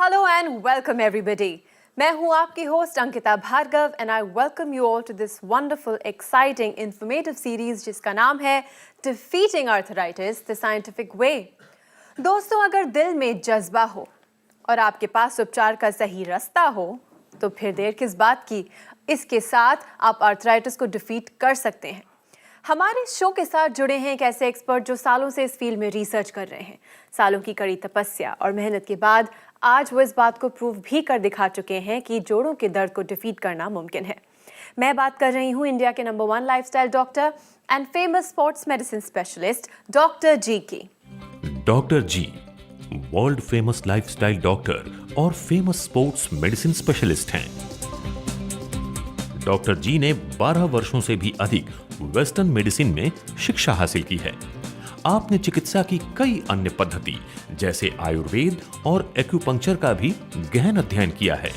Hello and welcome everybody. मैं हूँ आपकी host Ankita Bhargav and I welcome you all to this wonderful, exciting, informative series जिसका नाम है Defeating Arthritis: The Scientific Way. दोस्तों, अगर दिल में जज्बा हो और आपके पास उपचार का सही रास्ता हो तो फिर देर किस बात की। इसके साथ आप आर्थराइटिस को डिफीट कर सकते हैं। हमारे शो के साथ जुड़े हैं एक ऐसे एक्सपर्ट जो सालों से इस फील्ड में रिसर्च कर रहे हैं। सालों की कड़ी तपस्या और मेहनत के बाद आज वो इस बात को प्रूव भी कर दिखा चुके हैं कि जोड़ों के दर्द को डिफीट करना मुमकिन है। मैं बात कर रही हूँ इंडिया के number 1 lifestyle doctor and famous sports medicine specialist doctor जी की। डॉक्टर जी वर्ल्ड फेमस लाइफस्टाइल डॉक्टर और फेमस स्पोर्ट्स मेडिसिन स्पेशलिस्ट हैं। डॉक्टर जी ने 12 वर्षों से भी अधिक वेस्टर्न मेडिसिन में शिक्षा हासिल की है। आपने चिकित्सा की कई अन्य पद्धति जैसे आयुर्वेद और एक्यूपंक्चर का भी गहन अध्ययन किया है।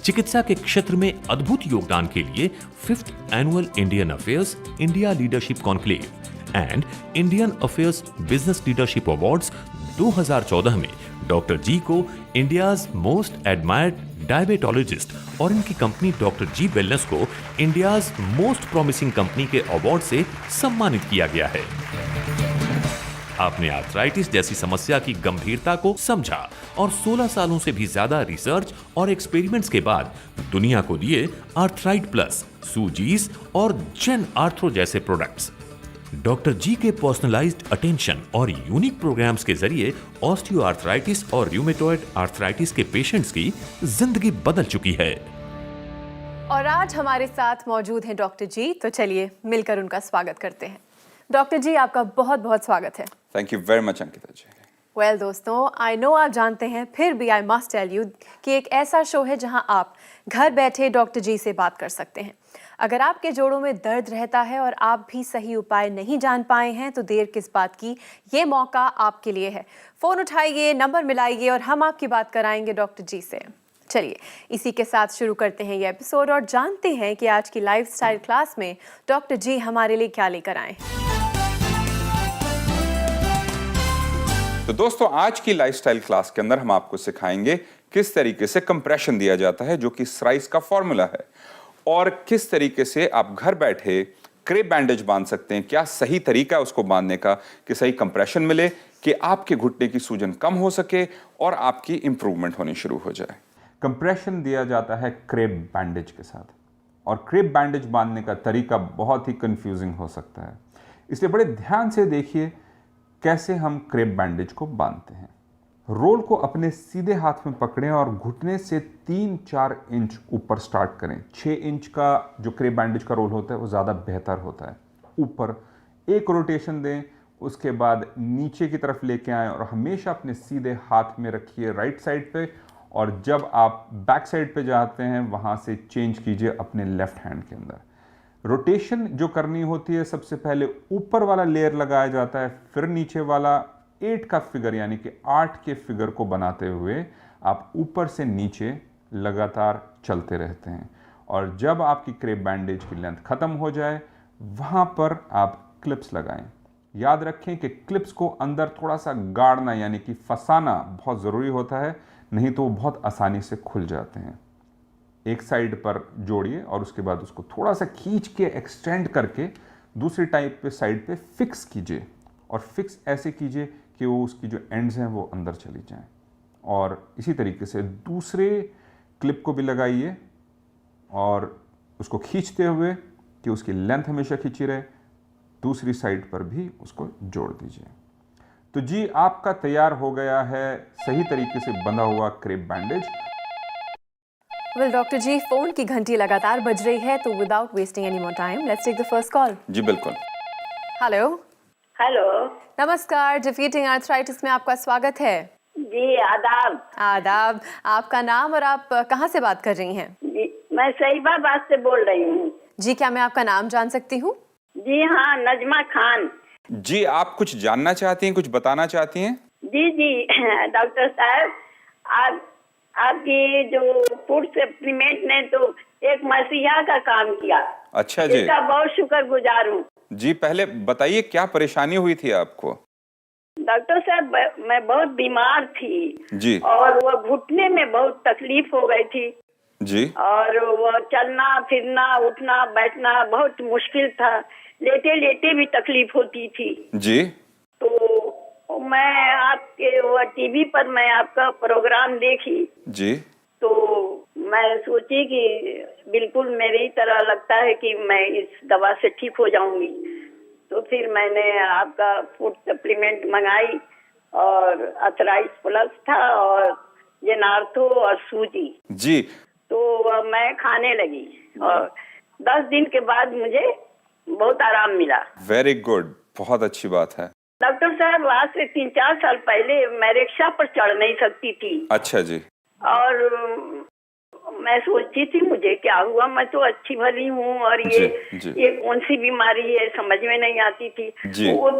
चिकित्सा के क्षेत्र में अद्भुत योगदान के लिए 5th annual Indian affairs India leadership conclave and Indian affairs business leadership awards 2014 में डॉक्टर जी को इंडियाज मोस्ट एडमायर्ड डायबिटोलॉजिस्ट और इनकी कंपनी डॉक्टर जी वेलनेस को इंडियाज मोस्ट प्रॉमिसिंग कंपनी के अवार्ड से सम्मानित किया गया है। आपने आर्थराइटिस जैसी समस्या की गंभीरता को समझा और 16 सालों से भी ज्यादा रिसर्च और एक्सपेरिमेंट्स के बाद दुनिया को दिए आर्थराइट प्लस, सूजीस और जेन आर्थरो जैसे प्रोडक्ट्स। डॉक्टर जी के पर्सनलाइज्ड अटेंशन और यूनिक प्रोग्राम्स के जरिए ऑस्टियोआर्थराइटिस और रूमेटॉइड आर्थराइटिस के पेशेंट्स की जिंदगी बदल चुकी है। और आज हमारे साथ मौजूद हैं डॉक्टर जी, तो चलिए मिलकर उनका स्वागत करते हैं। डॉक्टर जी, आपका बहुत बहुत स्वागत है। Thank you very much Ankita ji. Well दोस्तों, आई नो आप जानते हैं, फिर भी आई मस्ट टेल यू कि एक ऐसा शो है जहां आप घर बैठे डॉक्टर जी से बात कर सकते हैं। अगर आपके जोड़ों में दर्द रहता है और आप भी सही उपाय नहीं जान पाए हैं तो देर किस बात की, ये मौका आपके लिए है। फ़ोन उठाइए, नंबर मिलाइए और हम आपकी बात कराएंगे डॉक्टर जी से। चलिए इसी के साथ शुरू करते हैं ये एपिसोड और जानते हैं कि आज की लाइफस्टाइल क्लास में डॉक्टर जी हमारे लिए क्या लेकर आए हैं। तो दोस्तों, आज की लाइफस्टाइल क्लास के अंदर हम आपको सिखाएंगे किस तरीके से कंप्रेशन दिया जाता है, जो कि SRICE का फॉर्मूला है, और किस तरीके से आप घर बैठे क्रेप बैंडेज बांध सकते हैं। क्या सही तरीका है उसको बांधने का कि सही कंप्रेशन मिले, कि आपके घुटने की सूजन कम हो सके और आपकी इंप्रूवमेंट होनी शुरू हो जाए। कंप्रेशन दिया जाता है क्रेप बैंडेज के साथ, और क्रेप बैंडेज बांधने का तरीका बहुत ही कंफ्यूजिंग हो सकता है, इसलिए बड़े ध्यान से देखिए कैसे हम क्रेप बैंडेज को बांधते हैं। रोल को अपने सीधे हाथ में पकड़ें और घुटने से 3-4 इंच ऊपर स्टार्ट करें। 6 इंच का जो क्रेप बैंडेज का रोल होता है वो ज़्यादा बेहतर होता है। ऊपर एक रोटेशन दें, उसके बाद नीचे की तरफ लेके आएं और हमेशा अपने सीधे हाथ में रखिए राइट साइड पे, और जब आप बैक साइड पे जाते हैं वहाँ से चेंज कीजिए अपने लेफ्ट हैंड के अंदर। रोटेशन जो करनी होती है, सबसे पहले ऊपर वाला लेयर लगाया जाता है, फिर नीचे वाला 8 का फिगर यानी कि 8 के फिगर को बनाते हुए आप ऊपर से नीचे लगातार चलते रहते हैं। और जब आपकी क्रेप बैंडेज की लेंथ खत्म हो जाए वहाँ पर आप क्लिप्स लगाएं। याद रखें कि क्लिप्स को अंदर थोड़ा सा गाड़ना यानी कि फंसाना बहुत ज़रूरी होता है, नहीं तो वो बहुत आसानी से खुल जाते हैं। एक साइड पर जोड़िए और उसके बाद उसको थोड़ा सा खींच के एक्सटेंड करके दूसरी टाइप पे साइड पे फिक्स कीजिए, और फिक्स ऐसे कीजिए कि वो उसकी जो एंड्स हैं वो अंदर चली जाएं। और इसी तरीके से दूसरे क्लिप को भी लगाइए और उसको खींचते हुए कि उसकी लेंथ हमेशा खींची रहे, दूसरी साइड पर भी उसको जोड़ दीजिए। तो जी, आपका तैयार हो गया है सही तरीके से बंधा हुआ क्रेप बैंडेज। वेल डॉक्टर जी, फोन की घंटी लगातार बज रही है, तो without wasting any more time let's take the first call. जी बिल्कुल। हेलो। हेलो नमस्कार, डिफीटिंग आर्थराइटिस में आपका स्वागत है। जी, आदाब। आदाब। आपका नाम और आप कहाँ से बात कर रही हैं? जी, मैं सहीबाबाद से बोल रही हूँ। जी, क्या मैं आपका नाम जान सकती हूँ? जी हाँ, नजमा खान। जी, आप कुछ जानना चाहती हैं, कुछ बताना चाहती हैं? जी जी डॉक्टर साहब, आपकी जो फूड सप्लीमेंट ने तो एक मसीहा का काम किया। अच्छा जी, इसका बहुत शुक्रगुजार हूँ। जी पहले बताइए क्या परेशानी हुई थी आपको? डॉक्टर साहब, मैं बहुत बीमार थी जी और वो घुटने में बहुत तकलीफ हो गई थी जी और वो चलना फिरना उठना बैठना बहुत मुश्किल था, लेटे लेटे भी तकलीफ होती थी। जी तो मैं आपके वो टीवी पर मैं आपका प्रोग्राम देखी जी तो मैं सोची कि बिल्कुल मेरी तरह लगता है कि मैं इस दवा से ठीक हो जाऊंगी। तो फिर मैंने आपका फूड सप्लीमेंट मंगाई और अथराइज प्लस था और जेनार्थो और सूजी, जी तो मैं खाने लगी और 10 दिन के बाद मुझे बहुत आराम मिला। वेरी गुड, बहुत अच्छी बात है। डॉक्टर साहब, आज से 3-4 साल पहले मैं रिक्शा पर चढ़ नहीं सकती थी अच्छा जी और मैं सोचती थी मुझे क्या हुआ, मैं तो अच्छी भली हूँ और जी। ये कौन सी बीमारी है समझ में नहीं आती थी। जी। वो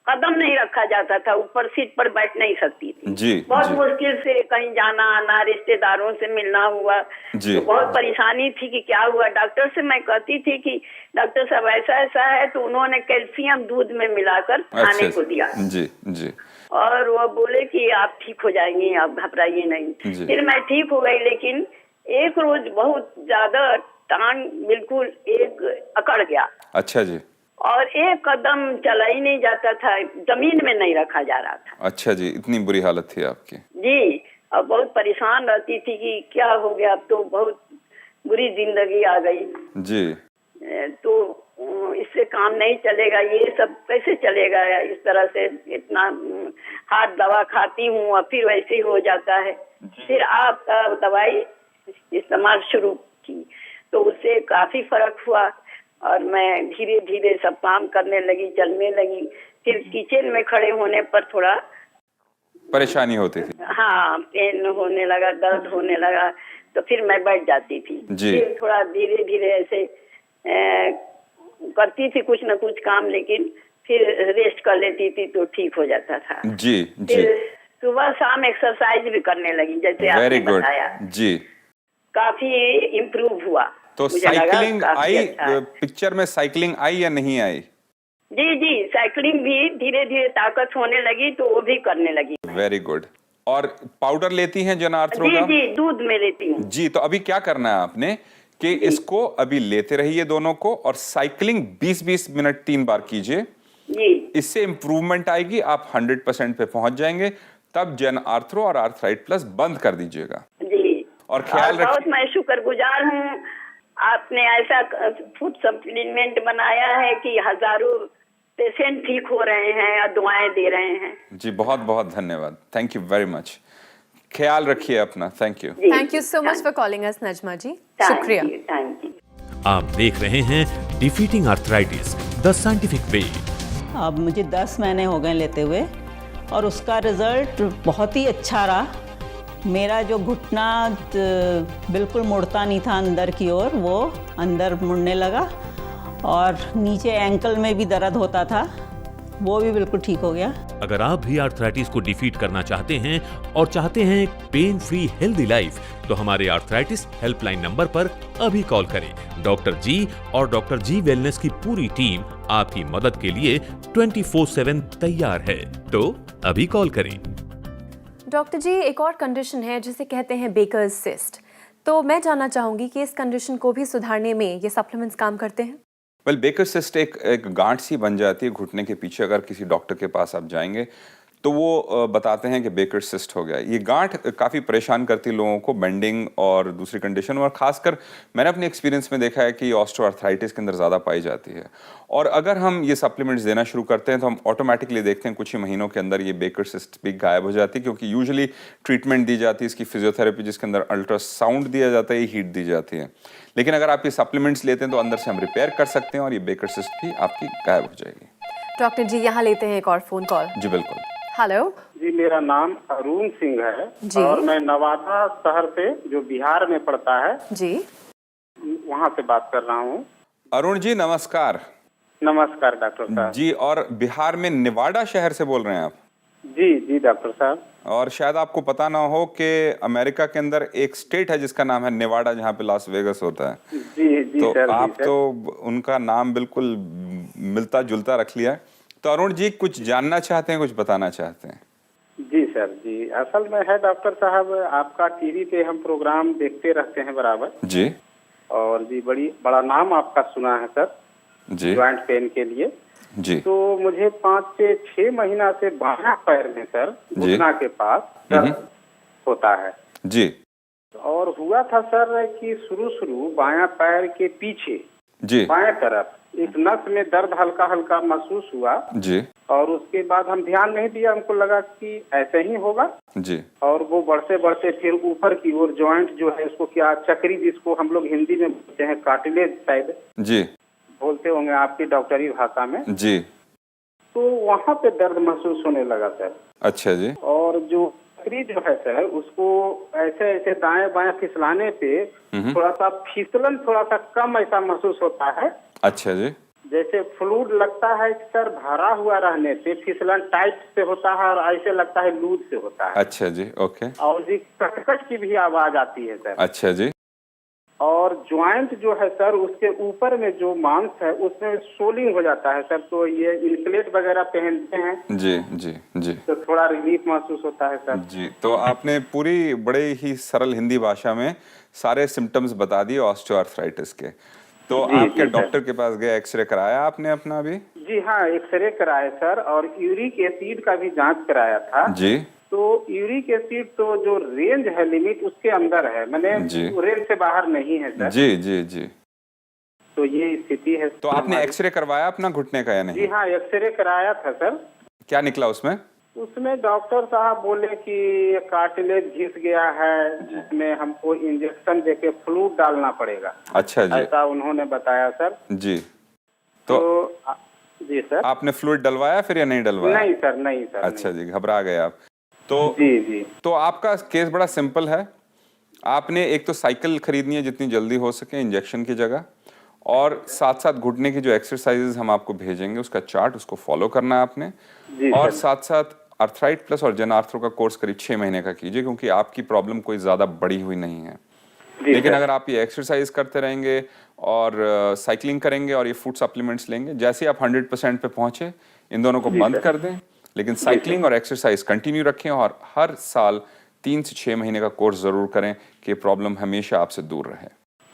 कदम नहीं रखा जाता था, ऊपर सीट पर बैठ नहीं सकती थी। जी, बहुत जी। मुश्किल से कहीं जाना आना, रिश्तेदारों से मिलना हुआ जी। तो बहुत परेशानी थी कि क्या हुआ। डॉक्टर से मैं कहती थी कि डॉक्टर साहब ऐसा ऐसा है, तो उन्होंने कैल्शियम दूध में मिलाकर खाने को दिया जी जी और वो बोले कि आप ठीक हो जाएंगी, आप घबराइए नहीं। जी। फिर मैं ठीक हो गई, लेकिन एक रोज बहुत ज्यादा टांग बिल्कुल एक अकड़ गया अच्छा जी और एक कदम चला ही नहीं जाता था, जमीन में नहीं रखा जा रहा था। अच्छा जी, इतनी बुरी हालत थी आपकी? जी, और बहुत परेशान रहती थी कि क्या हो गया, अब तो बहुत बुरी जिंदगी आ गई जी तो इससे काम नहीं चलेगा, ये सब कैसे चलेगा, इस तरह से इतना हार्ड दवा खाती हूँ और फिर वैसे ही हो जाता है। फिर आपका दवाई इस्तेमाल शुरू की तो उससे काफी फर्क हुआ और मैं धीरे धीरे सब काम करने लगी, चलने लगी। फिर किचन में खड़े होने पर थोड़ा परेशानी होती थी? हाँ, पेन होने लगा, दर्द होने लगा, तो फिर मैं बैठ जाती थी। जी। फिर थोड़ा धीरे धीरे ऐसे करती थी कुछ न कुछ काम, लेकिन फिर रेस्ट कर लेती थी तो ठीक हो जाता था। जी जी फिर सुबह शाम एक्सरसाइज भी करने लगी, जैसे आपने वेरी गुड बताया। जी। काफी इम्प्रूव हुआ। तो मुझे लगा साइकिलिंग काफी आई, अच्छा है। पिक्चर में साइकिलिंग आई या नहीं आई? जी जी, साइकिलिंग भी धीरे धीरे ताकत होने लगी तो वो भी करने लगी। Very good. और पाउडर लेती हैं जनार्थ्रो जी का? जी, दूध में लेती हूँ। जी, तो अभी क्या करना है आपने कि इसको अभी लेते रहिए दोनों को और साइकिलिंग 20-20 मिनट 3 बार कीजिए। जी इससे इंप्रूवमेंट आएगी, आप 100% पे पहुंच जाएंगे। तब जेनार्थ्रो और आर्थराइट प्लस बंद कर दीजिएगा। जी, और ख्याल बहुत रखिए। मैं शुक्रगुजार हूँ, आपने ऐसा फूड सप्लीमेंट बनाया है कि हजारों पेशेंट ठीक हो रहे हैं और दुआएं दे रहे हैं। जी, बहुत बहुत धन्यवाद। Thank you very much. ख्याल रखिए अपना। Thank you. Thank you so much for calling us Najma ji, शुक्रिया। Thank you. आप देख रहे हैं defeating arthritis the scientific way. अब मुझे 10 महीने हो गए लेते हुए और उसका रिज़ल्ट बहुत ही अच्छा रहा। मेरा जो घुटना बिल्कुल मुड़ता नहीं था अंदर की ओर, वो अंदर मुड़ने लगा और नीचे एंकल में भी दर्द होता था, वो भी बिल्कुल ठीक हो गया। अगर आप भी आर्थराइटिस को डिफीट करना चाहते हैं और चाहते हैं एक पेन फ्री हेल्दी लाइफ, तो हमारे आर्थराइटिस हेल्पलाइन नंबर पर अभी कॉल करें। डॉक्टर जी और डॉक्टर जी वेलनेस की पूरी टीम आपकी मदद के लिए 24/7 तैयार है, तो अभी कॉल करें। डॉक्टर जी, एक और कंडीशन है जिसे कहते हैं बेकर्स सिस्ट, तो मैं जानना चाहूंगी कि इस कंडीशन को भी सुधारने में ये सप्लीमेंट्स काम करते हैं? वेल, बेकर सिस्ट एक गांठ सी बन जाती है घुटने के पीछे। अगर किसी डॉक्टर के पास आप जाएंगे तो वो बताते हैं कि बेकर सिस्ट हो गया। ये गांठ काफ़ी परेशान करती है लोगों को, बेंडिंग और दूसरी कंडीशन, और खासकर मैंने अपने एक्सपीरियंस में देखा है कि ऑस्टियोआर्थराइटिस के अंदर ज़्यादा पाई जाती है। और अगर हम ये सप्लीमेंट्स देना शुरू करते हैं तो हम ऑटोमेटिकली देखते हैं कुछ ही महीनों के अंदर ये बेकर सिस्ट भी गायब हो जाती है, क्योंकि यूजुअली ट्रीटमेंट दी जाती है इसकी फिजियोथेरेपी, जिसके अंदर अल्ट्रासाउंड दिया जाता है, हीट दी जाती है। लेकिन अगर आप ये सप्लीमेंट्स लेते हैं तो अंदर से हम रिपेयर कर सकते हैं और ये बेकर सिस्ट भी आपकी गायब हो जाएगी। डॉक्टर जी, यहाँ लेते हैं एक और फोन कॉल। जी बिल्कुल। हेलो जी, मेरा नाम अरुण सिंह है जी। और मैं नवादा शहर से, जो बिहार में पड़ता है, जी, वहाँ से बात कर रहा हूँ। अरुण जी नमस्कार। नमस्कार डॉक्टर साहब। जी, और बिहार में नेवाडा शहर से बोल रहे हैं आप? जी जी डॉक्टर साहब। और शायद आपको पता ना हो कि अमेरिका के अंदर एक स्टेट है जिसका नाम है नेवाडा, जहाँ पे लास वेगस होता है। जी जी तो सर, आप जी, सर। तो उनका नाम बिल्कुल मिलता जुलता रख लिया है। तो अरुण जी, कुछ जानना चाहते हैं, कुछ बताना चाहते हैं? जी सर जी, असल में है डॉक्टर साहब, आपका टीवी पे हम प्रोग्राम देखते रहते हैं बराबर। जी और जी बड़ा नाम आपका सुना है सर, जी ज्वाइंट पेन के लिए। जी तो मुझे 5 से 6 महीना से बायां पैर में सर, घुटना के पास दर्द होता है। जी और हुआ था सर कि शुरू बायां पैर के पीछे जी बाएं तरफ एक नस में दर्द हल्का हल्का महसूस हुआ। जी और उसके बाद हम ध्यान नहीं दिया, हमको लगा कि ऐसे ही होगा। जी और वो बढ़ते बढ़ते फिर ऊपर की ओर ज्वाइंट जो है उसको क्या चक्री, जिसको हम लोग हिंदी में बोलते हैं कार्टिलेज शायद जी बोलते होंगे आपकी डॉक्टरी भाषा में, जी तो वहाँ पे दर्द महसूस होने लगा सर। अच्छा जी और जो चक्री जो है सर, उसको ऐसे ऐसे दाएं बाएं फिसलाने पे थोड़ा सा फिसलन थोड़ा सा कम ऐसा महसूस होता है। अच्छा जी जैसे फ्लूइड लगता है कि सर भरा हुआ रहने से फिसलन टाइट से होता है, और ऐसे लगता है लूज से होता है। अच्छा जी ओके और जी कटकट की भी आवाज आती है सर। अच्छा जी और ज्वाइंट जो है सर, उसके ऊपर में जो मांस है उसमें सोलिंग हो जाता है सर। तो ये इनप्लेट वगैरह पहनते हैं जी जी जी तो थोड़ा रिलीफ महसूस होता है सर। जी। तो आपने पूरी बड़े ही सरल हिंदी भाषा में सारे सिम्टम्स बता दिए ऑस्टियोआर्थराइटिस के। तो जी, आप क्या जी, सर। डॉक्टर के पास गए, एक्सरे कराया आपने अपना अभी? जी हाँ, एक्सरे कराए सर, और यूरिक एसिड का भी जांच कराया था। जी तो यूरिक एसिड तो जो रेंज है लिमिट उसके अंदर है, मैंने जी। रेंज से बाहर नहीं है सर। जी जी जी तो ये स्थिति है। तो आपने एक्सरे करवाया अपना घुटने का या जी नहीं? हाँ, एक्सरे कराया था सर। क्या निकला उसमें? उसमें डॉक्टर साहब बोले कि कार्टिलेज घिस गया है, जिसमें हमको इंजेक्शन देके फ्लूइड डालना पड़ेगा। अच्छा जी ऐसा उन्होंने बताया सर। जी। तो तो जी सर। आपने फ्लूइड डलवाया फिर या नहीं डलवाया? नहीं सर, नहीं सर। अच्छा जी, घबरा गए आप। तो जी जी तो आपका केस बड़ा सिंपल है। आपने एक तो साइकिल खरीदनी है जितनी जल्दी हो सके इंजेक्शन की जगह, और साथ साथ घुटने की जो एक्सरसाइजेज हम आपको भेजेंगे उसका चार्ट, उसको फॉलो करना है आपने। जी और सर। साथ साथ आर्थराइट प्लस और जन आर्थरो का कोर्स करीब 6 महीने का कीजिए, क्योंकि आपकी प्रॉब्लम कोई ज़्यादा बड़ी हुई नहीं है। जी लेकिन सर। अगर आप ये एक्सरसाइज करते रहेंगे और साइकिलिंग करेंगे और ये फूड सप्लीमेंट्स लेंगे, जैसे आप 100% पे पहुंचे इन दोनों को बंद कर दें, लेकिन साइकिलिंग और एक्सरसाइज कंटिन्यू रखें और हर साल 3 से 6 महीने का कोर्स जरूर करें कि प्रॉब्लम हमेशा आपसे दूर रहे।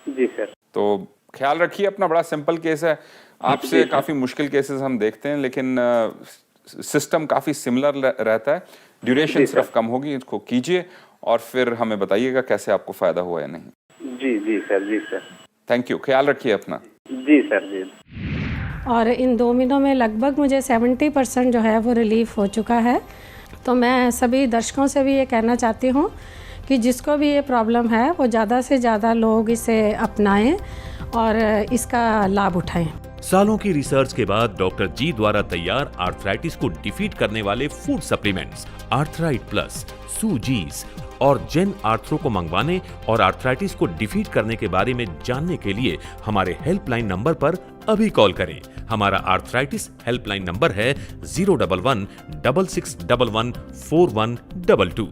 जी सर। तो ख्याल रखिए अपना। बड़ा सिंपल केस है, आपसे काफ़ी मुश्किल केसेस हम देखते हैं, लेकिन सिस्टम काफ़ी सिमिलर रहता है। ड्यूरेशन सिर्फ कम होगी, इसको कीजिए और फिर हमें बताइएगा कैसे आपको फ़ायदा हुआ या नहीं। जी जी सर। जी सर। थैंक यू, ख्याल रखिए अपना। जी सर। जी। और इन 2 महीनों में लगभग मुझे 70% जो है वो रिलीफ हो चुका है। तो मैं सभी दर्शकों से भी ये कहना चाहती हूँ कि जिसको भी ये प्रॉब्लम है वो ज़्यादा से ज़्यादा लोग इसे अपनाएं और इसका लाभ उठाएं। सालों की रिसर्च के बाद डॉक्टर जी द्वारा तैयार आर्थराइटिस को डिफीट करने वाले फूड सप्लीमेंट्स आर्थराइट प्लस, सूजीज और जेन आर्थरो को मंगवाने और आर्थराइटिस को डिफीट करने के बारे में जानने के लिए हमारे हेल्पलाइन नंबर पर अभी कॉल करें। हमारा आर्थराइटिस हेल्पलाइन नंबर है 011-6611-4122।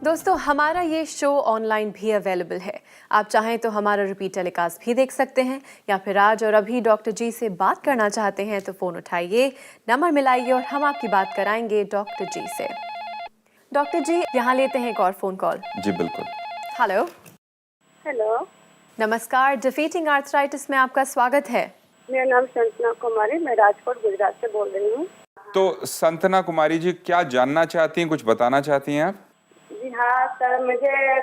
दोस्तों, हमारा ये शो ऑनलाइन भी अवेलेबल है। आप चाहें तो हमारा रिपीट टेलीकास्ट भी देख सकते हैं, या फिर आज और अभी डॉक्टर जी से बात करना चाहते हैं तो फ़ोन उठाइए, नंबर मिलाइए और हम आपकी बात कराएंगे डॉक्टर जी से। डॉक्टर जी, यहाँ लेते हैं एक और फ़ोन कॉल। जी बिल्कुल। हेलो। हेलो, नमस्कार, डिफीटिंग आर्थराइटिस में आपका स्वागत है। मेरा नाम संतना कुमारी, मैं राजकोट गुजरात से बोल रही हूँ। तो संतना कुमारी जी, क्या जानना चाहती हैं, कुछ बताना चाहती हैं आप? जी हाँ सर, मुझे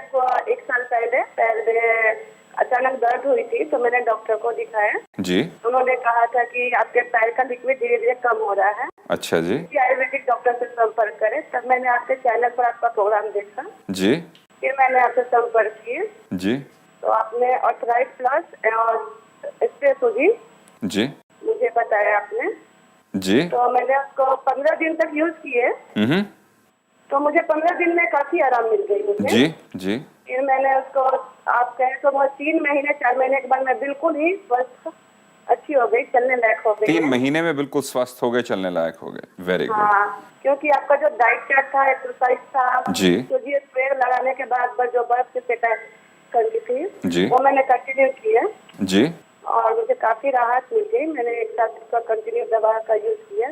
1 साल पहले पैर में अचानक दर्द हुई थी, तो मैंने डॉक्टर को दिखाया। जी। उन्होंने कहा था कि आपके पैर का लिक्विड धीरे धीरे कम हो रहा है, अच्छा जी। आयुर्वेदिक डॉक्टर से संपर्क करें। तब मैंने आपके चैनल पर आपका प्रोग्राम देखा, जी। फिर मैंने आपसे संपर्क किए। जी। तो आपने आर्थराइट प्लस और स्ट्रेसोजी जी। मुझे बताया आपने। जी। तो मैंने उसको 15 दिन तक यूज किए, तो मुझे 15 दिन में काफी आराम मिल गई मुझे। जी। जी। फिर मैंने उसको, आप कहें तो वो 3 महीने 4 महीने के बाद मैं बिल्कुल ही स्वस्थ अच्छी हो गई, चलने लायक हो गई। 3 महीने में बिल्कुल स्वस्थ हो गए, चलने लायक हो गए। Very good. हाँ, क्योंकि आपका जो डाइट चार्ट था, एक्सरसाइज था, जी। तो ये स्प्रे लगाने के बाद जो बर्फ से सेटा करती थी, जी। वो मैंने कंटिन्यू किया जी। और मुझे काफी राहत मिल गई। मैंने 1 साल का कंटिन्यू दवा का यूज किया।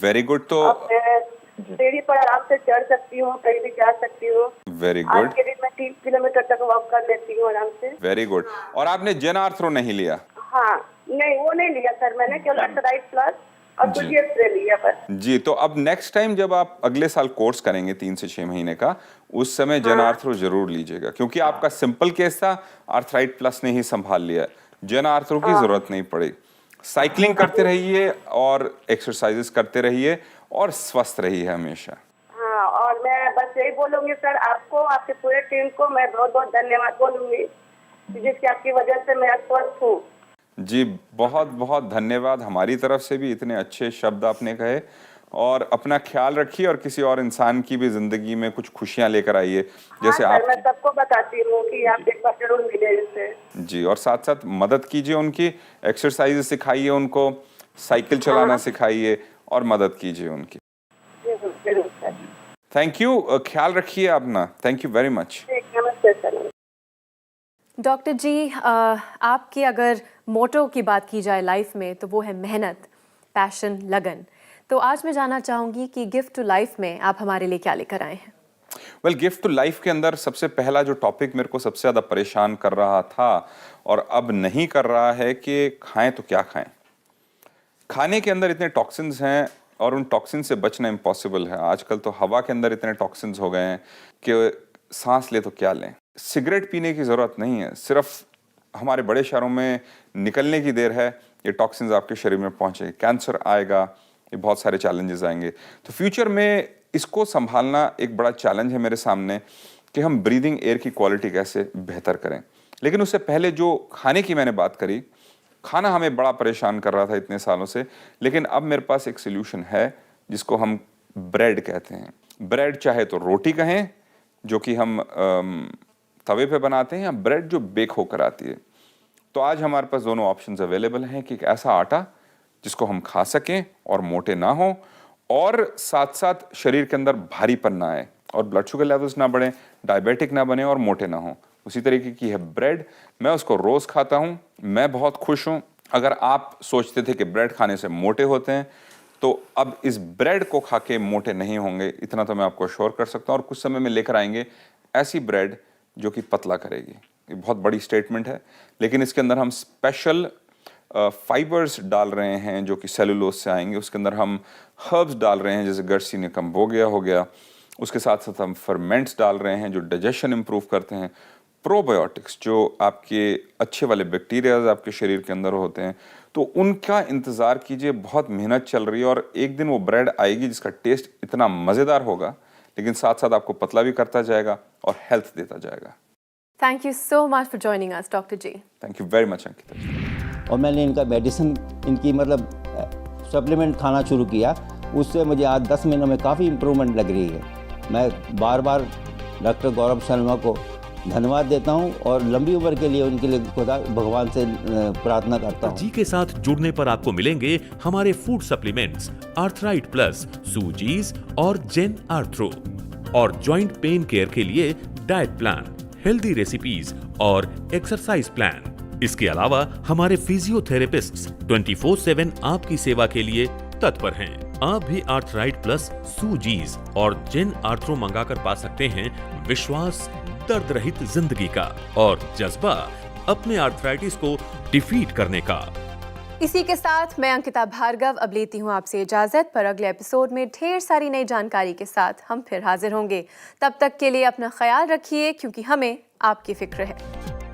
Very good. तो अब मैं सीढ़ी पर आराम से चढ़ सकती हूँ, कहीं भी जा सकती हूँ। वेरी आज गुड, के दिन मैं 3 किलोमीटर तक वॉक कर लेती हूँ आराम से। Very good. और आपने जेन आर्थरो नहीं लिया? हाँ, नहीं वो नहीं लिया सर मैंने, केवल आर्थराइट प्लस और जी। कुछ एक्सरे लिया बस। जी, तो अब नेक्स्ट टाइम जब आप अगले साल कोर्स करेंगे 3 से 6 महीने का, उस समय जेन आर्थरो जरूर लीजिएगा, क्योंकि आपका सिंपल केस था, आर्थराइट प्लस ने ही संभाल लिया। जेन आर्थरो की जरूरत नहीं पड़ी। साइकिलिंग करते रहिए और एक्सरसाइजेस करते रहिए और स्वस्थ रहिए हमेशा। हाँ, और मैं बस यही बोलूंगी सर, आपको, आपके पूरे टीम को मैं बहुत बहुत धन्यवाद बोलूंगी, जिसकी आपकी वजह से मैं स्वस्थ हूँ। जी, बहुत बहुत धन्यवाद हमारी तरफ से भी, इतने अच्छे शब्द आपने कहे। और अपना ख्याल रखिए और किसी और इंसान की भी जिंदगी में कुछ खुशियां लेकर आइए, जैसे हाँ, आप। सर, मैं सबको बताती हूँ कि आप एक बार जरूर मिले इनसे। जी, और साथ साथ मदद कीजिए उनकी, एक्सरसाइज सिखाइए उनको, साइकिल चलाना सिखाइए और मदद कीजिए उनकी। जरूर जरूर सर। थैंक यू, ख्याल रखिए अपना। Thank you very much. ठीक, नमस्ते सर। डॉक्टर जी, आपकी अगर मोटो की बात की जाए लाइफ में तो वो है मेहनत, पैशन, लगन। तो आज मैं जानना चाहूँगी कि गिफ्ट टू लाइफ में आप हमारे लिए क्या लेकर आए हैं? वेल, गिफ्ट टू लाइफ के अंदर सबसे पहला जो टॉपिक मेरे को सबसे ज़्यादा परेशान कर रहा था और अब नहीं कर रहा है कि खाएं तो क्या खाएं। खाने के अंदर इतने टॉक्सिन्स हैं और उन टॉक्सिन से बचना इम्पॉसिबल है। आजकल तो हवा के अंदर इतने टॉक्सिन्स हो गए हैं कि सांस ले तो क्या लें। सिगरेट पीने की ज़रूरत नहीं है, सिर्फ हमारे बड़े शहरों में निकलने की देर है, ये टॉक्सिन्स आपके शरीर में पहुँचे, कैंसर आएगा, ये बहुत सारे चैलेंजेस आएंगे। तो फ्यूचर में इसको संभालना एक बड़ा चैलेंज है मेरे सामने कि हम ब्रीदिंग एयर की क्वालिटी कैसे बेहतर करें। लेकिन उससे पहले जो खाने की मैंने बात करी, खाना हमें बड़ा परेशान कर रहा था इतने सालों से, लेकिन अब मेरे पास एक सोल्यूशन है जिसको हम ब्रेड कहते हैं। ब्रेड चाहे तो रोटी कहें जो कि हम तवे पे बनाते हैं, या ब्रेड जो बेक होकर आती है। तो आज हमारे पास दोनों ऑप्शंस अवेलेबल हैं कि एक ऐसा आटा जिसको हम खा सकें और मोटे ना हो, और साथ साथ शरीर के अंदर भारीपन ना आए और ब्लड शुगर लेवल्स ना बढ़े, डायबिटिक ना बने और मोटे ना हो। उसी तरीके की है ब्रेड। मैं उसको रोज खाता हूँ, मैं बहुत खुश हूँ। अगर आप सोचते थे कि ब्रेड खाने से मोटे होते हैं, तो अब इस ब्रेड को खा के मोटे नहीं होंगे, इतना तो मैं आपको अश्योर कर सकता हूँ। और कुछ समय में लेकर आएंगे ऐसी ब्रेड जो कि पतला करेगी। ये बहुत बड़ी स्टेटमेंट है, लेकिन इसके अंदर हम स्पेशल फाइबर्स डाल रहे हैं जो कि सेलुलोज से आएंगे। उसके अंदर हम हर्ब्स डाल रहे हैं, जैसे गर्सिनिया कैम्बोगिया हो गया। उसके साथ साथ हम फर्मेंट्स डाल रहे हैं जो डाइजेशन इंप्रूव करते हैं, प्रोबायोटिक्स जो आपके अच्छे वाले बैक्टीरियाज आपके शरीर के अंदर होते हैं। तो उनका इंतज़ार कीजिए, बहुत मेहनत चल रही है और एक दिन वो ब्रेड आएगी जिसका टेस्ट इतना मज़ेदार होगा, लेकिन साथ साथ आपको पतला भी करता जाएगा और हेल्थ देता जाएगा। Thank you so much for joining us doctor ji. Thank you very much Ankita. और मैंने इनका मेडिसिन, इनकी मतलब सप्लीमेंट खाना शुरू किया, उससे मुझे आज 10 महीनों में काफ़ी इम्प्रूवमेंट लग रही है। मैं बार बार डॉक्टर गौरव शर्मा को धन्यवाद देता हूं और लंबी उम्र के लिए उनके लिए खुदा भगवान से प्रार्थना करता हूं। जी के साथ जुड़ने पर आपको मिलेंगे हमारे फूड सप्लीमेंट्स आर्थराइट प्लस, सूजीज और जेन आर्थ्रो, और जॉइंट पेन केयर के लिए डाइट प्लान, हेल्दी रेसिपीज और एक्सरसाइज प्लान। इसके अलावा हमारे फिजियोथेरेपिस्ट्स 24/7 आपकी सेवा के लिए तत्पर हैं। आप भी आर्थराइट प्लस, सूजीज और जेन आर्थ्रो मंगाकर पा सकते हैं विश्वास, दर्द रहित जिंदगी का और जज्बा अपने आर्थराइटिस को डिफीट करने का। इसी के साथ मैं अंकिता भार्गव अब लेती हूँ आपसे इजाजत, पर अगले एपिसोड में ढेर सारी नई जानकारी के साथ हम फिर हाजिर होंगे। तब तक के लिए अपना ख्याल रखिए, क्योंकि हमें आपकी फिक्र है।